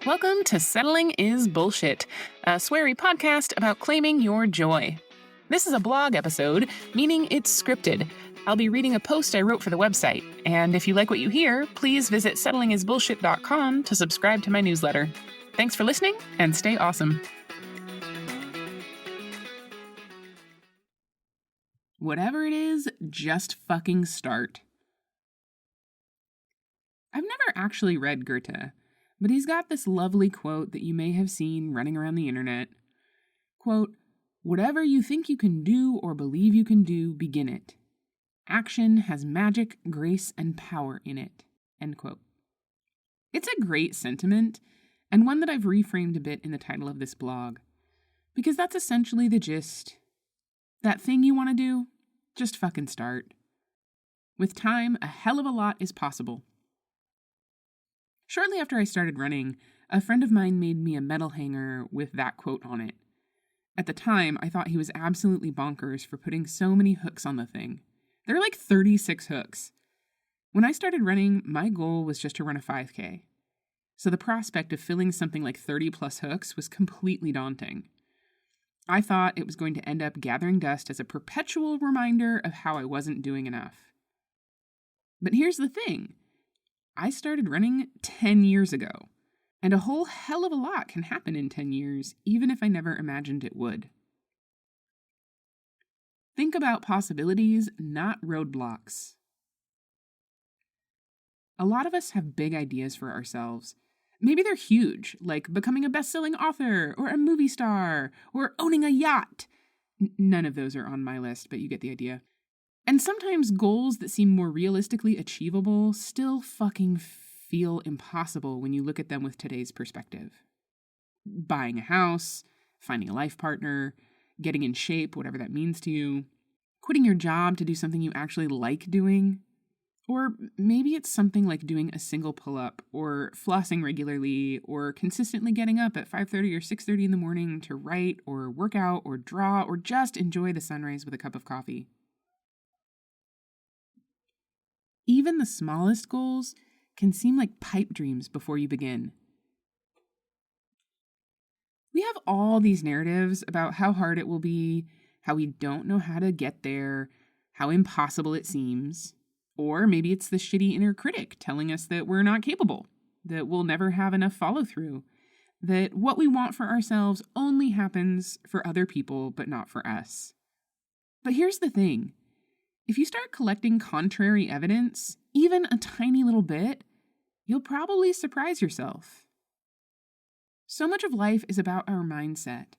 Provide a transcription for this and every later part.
Welcome to Settling is Bullshit, a sweary podcast about claiming your joy. This is a blog episode, meaning it's scripted. I'll be reading a post I wrote for the website, and if you like what you hear, please visit settlingisbullshit.com to subscribe to my newsletter. Thanks for listening, and stay awesome. Whatever it is, just fucking start. I've never actually read Goethe, but he's got this lovely quote that you may have seen running around the internet. Quote, "Whatever you think you can do or believe you can do, begin it. Action has magic, grace, and power in it." End quote. It's a great sentiment, and one that I've reframed a bit in the title of this blog, because that's essentially the gist. That thing you want to do, just fucking start. With time, a hell of a lot is possible. Shortly after I started running, a friend of mine made me a metal hanger with that quote on it. At the time, I thought he was absolutely bonkers for putting so many hooks on the thing. There are like 36 hooks. When I started running, my goal was just to run a 5K. So the prospect of filling something like 30 plus hooks was completely daunting. I thought it was going to end up gathering dust as a perpetual reminder of how I wasn't doing enough. But here's the thing. I started running 10 years ago, and a whole hell of a lot can happen in 10 years, even if I never imagined it would. Think about possibilities, not roadblocks. A lot of us have big ideas for ourselves. Maybe they're huge, like becoming a best-selling author, or a movie star, or owning a yacht. None of those are on my list, but you get the idea. And sometimes goals that seem more realistically achievable still fucking feel impossible when you look at them with today's perspective. Buying a house, finding a life partner, getting in shape, whatever that means to you, quitting your job to do something you actually like doing. Or maybe it's something like doing a single pull-up, or flossing regularly, or consistently getting up at 5:30 or 6:30 in the morning to write, or work out, or draw, or just enjoy the sunrise with a cup of coffee. Even the smallest goals can seem like pipe dreams before you begin. We have all these narratives about how hard it will be, how we don't know how to get there, how impossible it seems. Or maybe it's the shitty inner critic telling us that we're not capable, that we'll never have enough follow-through, that what we want for ourselves only happens for other people but not for us. But here's the thing. If you start collecting contrary evidence, even a tiny little bit, you'll probably surprise yourself. So much of life is about our mindset.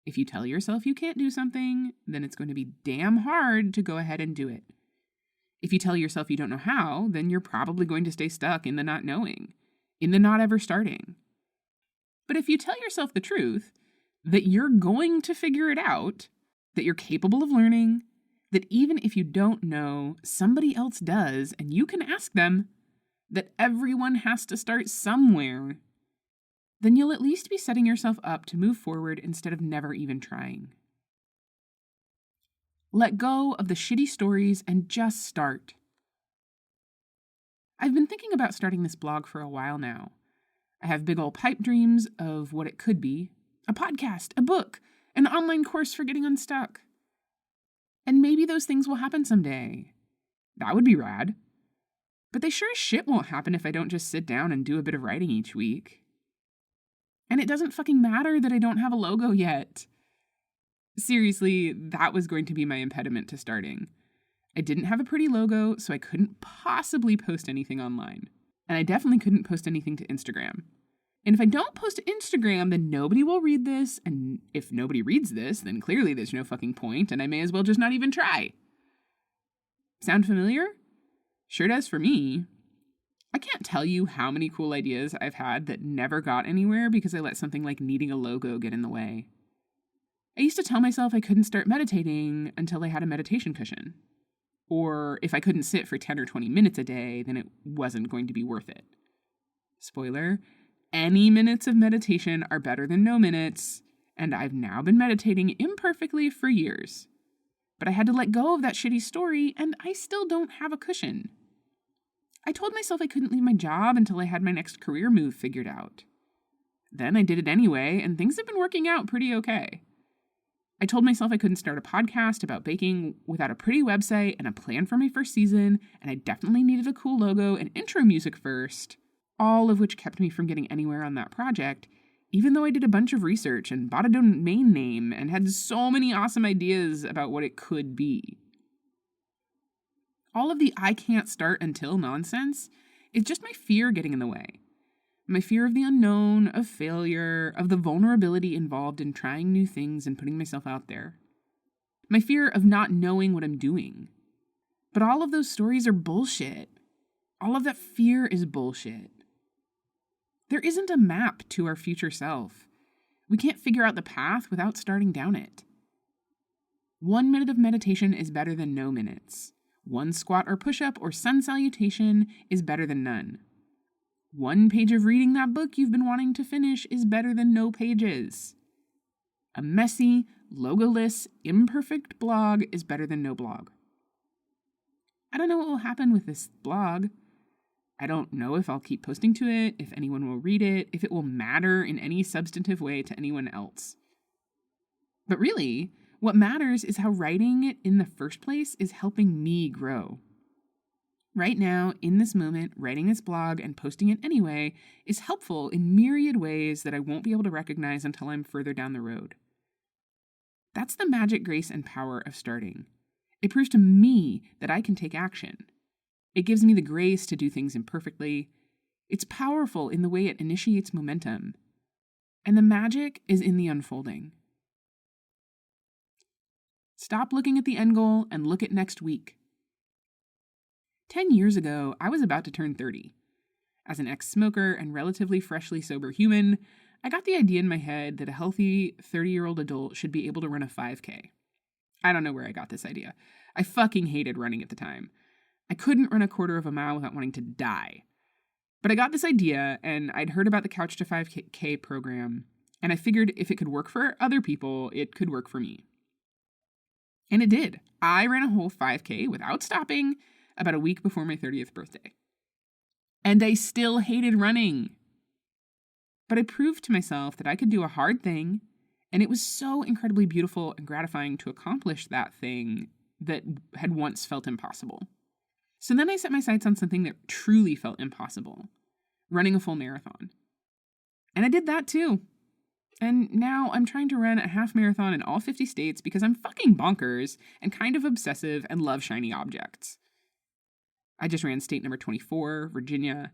If you tell yourself you can't do something, then it's going to be damn hard to go ahead and do it. If you tell yourself you don't know how, then you're probably going to stay stuck in the not knowing, in the not ever starting. But if you tell yourself the truth, that you're going to figure it out, that you're capable of learning, that even if you don't know, somebody else does, and you can ask them, that everyone has to start somewhere, then you'll at least be setting yourself up to move forward instead of never even trying. Let go of the shitty stories and just start. I've been thinking about starting this blog for a while now. I have big ol' pipe dreams of what it could be. A podcast, a book, an online course for getting unstuck. And maybe those things will happen someday. That would be rad. But they sure as shit won't happen if I don't just sit down and do a bit of writing each week. And it doesn't fucking matter that I don't have a logo yet. Seriously, that was going to be my impediment to starting. I didn't have a pretty logo, so I couldn't possibly post anything online. And I definitely couldn't post anything to Instagram. And if I don't post to Instagram, then nobody will read this, and if nobody reads this, then clearly there's no fucking point, and I may as well just not even try. Sound familiar? Sure does for me. I can't tell you how many cool ideas I've had that never got anywhere because I let something like needing a logo get in the way. I used to tell myself I couldn't start meditating until I had a meditation cushion. Or if I couldn't sit for 10 or 20 minutes a day, then it wasn't going to be worth it. Spoiler, any minutes of meditation are better than no minutes, and I've now been meditating imperfectly for years. But I had to let go of that shitty story, and I still don't have a cushion. I told myself I couldn't leave my job until I had my next career move figured out. then I did it anyway, and things have been working out pretty okay. I told myself I couldn't start a podcast about baking without a pretty website and a plan for my first season, and I definitely needed a cool logo and intro music first, all of which kept me from getting anywhere on that project, even though I did a bunch of research and bought a domain name and had so many awesome ideas about what it could be. All of the I can't start until nonsense is just my fear getting in the way. My fear of the unknown, of failure, of the vulnerability involved in trying new things and putting myself out there. My fear of not knowing what I'm doing. But all of those stories are bullshit. All of that fear is bullshit. There isn't a map to our future self. We can't figure out the path without starting down it. 1 minute of meditation is better than no minutes. 1 squat or push-up or sun salutation is better than none. 1 page of reading that book you've been wanting to finish is better than no pages. A messy, logoless, imperfect blog is better than no blog. I don't know what will happen with this blog. I don't know if I'll keep posting to it, if anyone will read it, if it will matter in any substantive way to anyone else. But really, what matters is how writing it in the first place is helping me grow. Right now, in this moment, writing this blog and posting it anyway is helpful in myriad ways that I won't be able to recognize until I'm further down the road. That's the magic, grace, and power of starting. It proves to me that I can take action. It gives me the grace to do things imperfectly. It's powerful in the way it initiates momentum. And the magic is in the unfolding. Stop looking at the end goal and look at next week. 10 years ago, I was about to turn 30. As an ex-smoker and relatively freshly sober human, I got the idea in my head that a healthy 30-year-old adult should be able to run a 5K. I don't know where I got this idea. I fucking hated running at the time. I couldn't run a quarter of a mile without wanting to die. But I got this idea, and I'd heard about the Couch to 5K program, and I figured if it could work for other people, it could work for me. And it did. I ran a whole 5K without stopping about a week before my 30th birthday. And I still hated running. But I proved to myself that I could do a hard thing, and it was so incredibly beautiful and gratifying to accomplish that thing that had once felt impossible. So then I set my sights on something that truly felt impossible, running a full marathon. And I did that too. And now I'm trying to run a half marathon in all 50 states because I'm fucking bonkers and kind of obsessive and love shiny objects. I just ran state number 24, Virginia,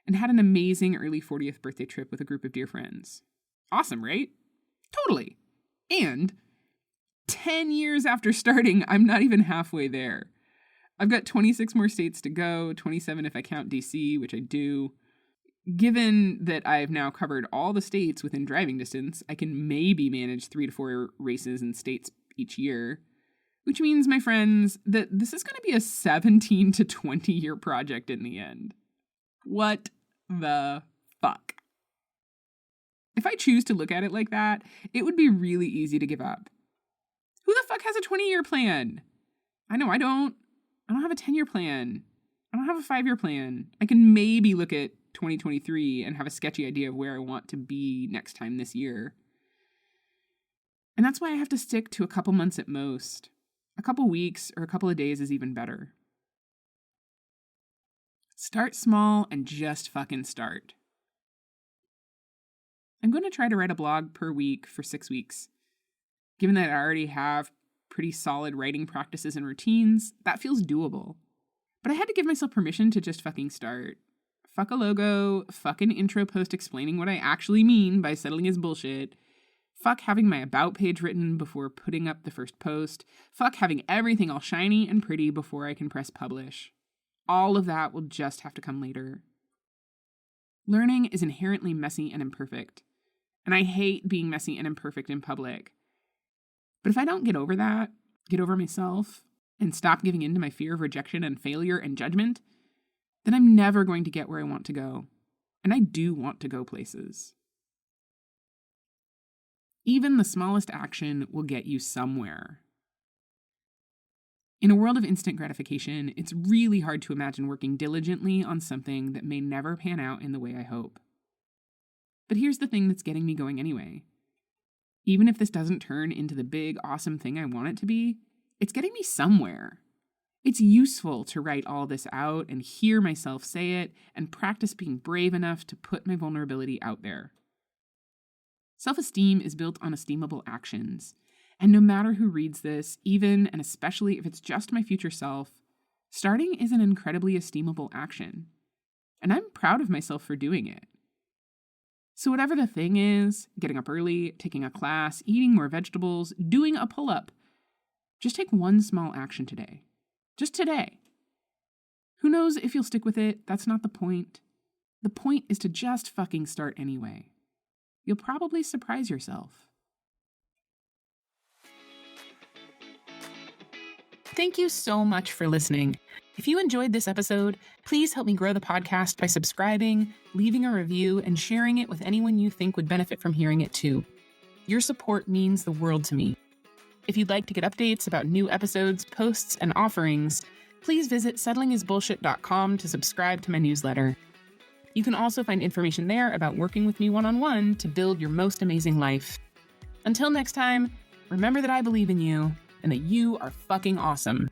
and had an amazing early 40th birthday trip with a group of dear friends. Awesome, right? Totally. And 10 years after starting, I'm not even halfway there. I've got 26 more states to go, 27 if I count DC, which I do. Given that I've now covered all the states within driving distance, I can maybe manage 3 to 4 races in states each year. Which means, my friends, that this is going to be a 17 to 20 year project in the end. What the fuck? If I choose to look at it like that, it would be really easy to give up. Who the fuck has a 20-year plan? I know I don't. I don't have a 10-year plan. I don't have a 5-year plan. I can maybe look at 2023 and have a sketchy idea of where I want to be next time this year. And that's why I have to stick to a couple months at most. A couple weeks or a couple of days is even better. Start small and just fucking start. I'm going to try to write a blog per week for 6 weeks. Given that I already have pretty solid writing practices and routines, that feels doable. But I had to give myself permission to just fucking start. Fuck a logo, fuck an intro post explaining what I actually mean by settling is bullshit. Fuck having my about page written before putting up the first post. Fuck having everything all shiny and pretty before I can press publish. All of that will just have to come later. Learning is inherently messy and imperfect. And I hate being messy and imperfect in public. But if I don't get over that, get over myself, and stop giving in to my fear of rejection and failure and judgment, then I'm never going to get where I want to go. And I do want to go places. Even the smallest action will get you somewhere. In a world of instant gratification, it's really hard to imagine working diligently on something that may never pan out in the way I hope. But here's the thing that's getting me going anyway. Even if this doesn't turn into the big, awesome thing I want it to be, it's getting me somewhere. It's useful to write all this out and hear myself say it and practice being brave enough to put my vulnerability out there. Self-esteem is built on esteemable actions. And no matter who reads this, even and especially if it's just my future self, starting is an incredibly esteemable action. And I'm proud of myself for doing it. So whatever the thing is, getting up early, taking a class, eating more vegetables, doing a pull-up, just take one small action today. Just today. Who knows if you'll stick with it? That's not the point. The point is to just fucking start anyway. You'll probably surprise yourself. Thank you so much for listening. If you enjoyed this episode, please help me grow the podcast by subscribing, leaving a review, and sharing it with anyone you think would benefit from hearing it too. Your support means the world to me. If you'd like to get updates about new episodes, posts, and offerings, please visit settlingisbullshit.com to subscribe to my newsletter. You can also find information there about working with me one-on-one to build your most amazing life. Until next time, remember that I believe in you and that you are fucking awesome.